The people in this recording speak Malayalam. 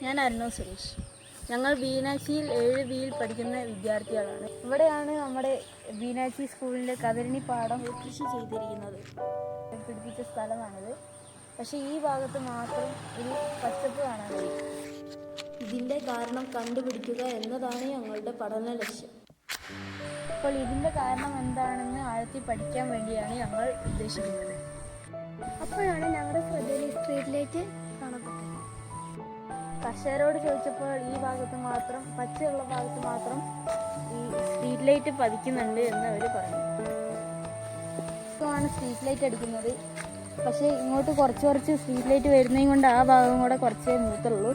ഞാൻ അരുണ സുരേഷ്. ഞങ്ങൾ ബീനാച്ചിയിൽ 7 പഠിക്കുന്ന വിദ്യാർത്ഥികളാണ്. ഇവിടെയാണ് നമ്മുടെ ബീനാച്ചി സ്കൂളിൻ്റെ കതിരണി പാടം കൃഷി ചെയ്തിരിക്കുന്നത്. പിടിപ്പിച്ച സ്ഥലമാണിത്. പക്ഷേ ഈ ഭാഗത്ത് മാത്രം ഒരു പച്ചപ്പ് കാണാൻ കഴിയും. ഇതിൻ്റെ കാരണം കണ്ടുപിടിക്കുക എന്നതാണ് ഞങ്ങളുടെ പഠന ലക്ഷ്യം. അപ്പോൾ ഇതിൻ്റെ കാരണം എന്താണെന്ന് ആഴത്തിൽ പഠിക്കാൻ വേണ്ടിയാണ് ഞങ്ങൾ ഉദ്ദേശിക്കുന്നത്. അപ്പോഴാണ് ഞങ്ങളുടെ ശ്രദ്ധയിൽ സ്ട്രീറ്റ് ലൈറ്റ് കാണപ്പെട്ടത്. കർഷകരോട് ചോദിച്ചപ്പോൾ ഈ ഭാഗത്ത് മാത്രം, പച്ചയുള്ള ഭാഗത്ത് മാത്രം ഈ സ്ട്രീറ്റ് ലൈറ്റ് പതിക്കുന്നുണ്ട് എന്ന് അവർ പറഞ്ഞു. ഇപ്പോഴാണ് സ്ട്രീറ്റ് ലൈറ്റ് അടിക്കുന്നത്. പക്ഷേ ഇങ്ങോട്ട് കുറച്ച് സ്ട്രീറ്റ് ലൈറ്റ് വരുന്നതും കൊണ്ട് ആ ഭാഗം കൂടെ കുറച്ചേ മൂത്തുള്ളൂ.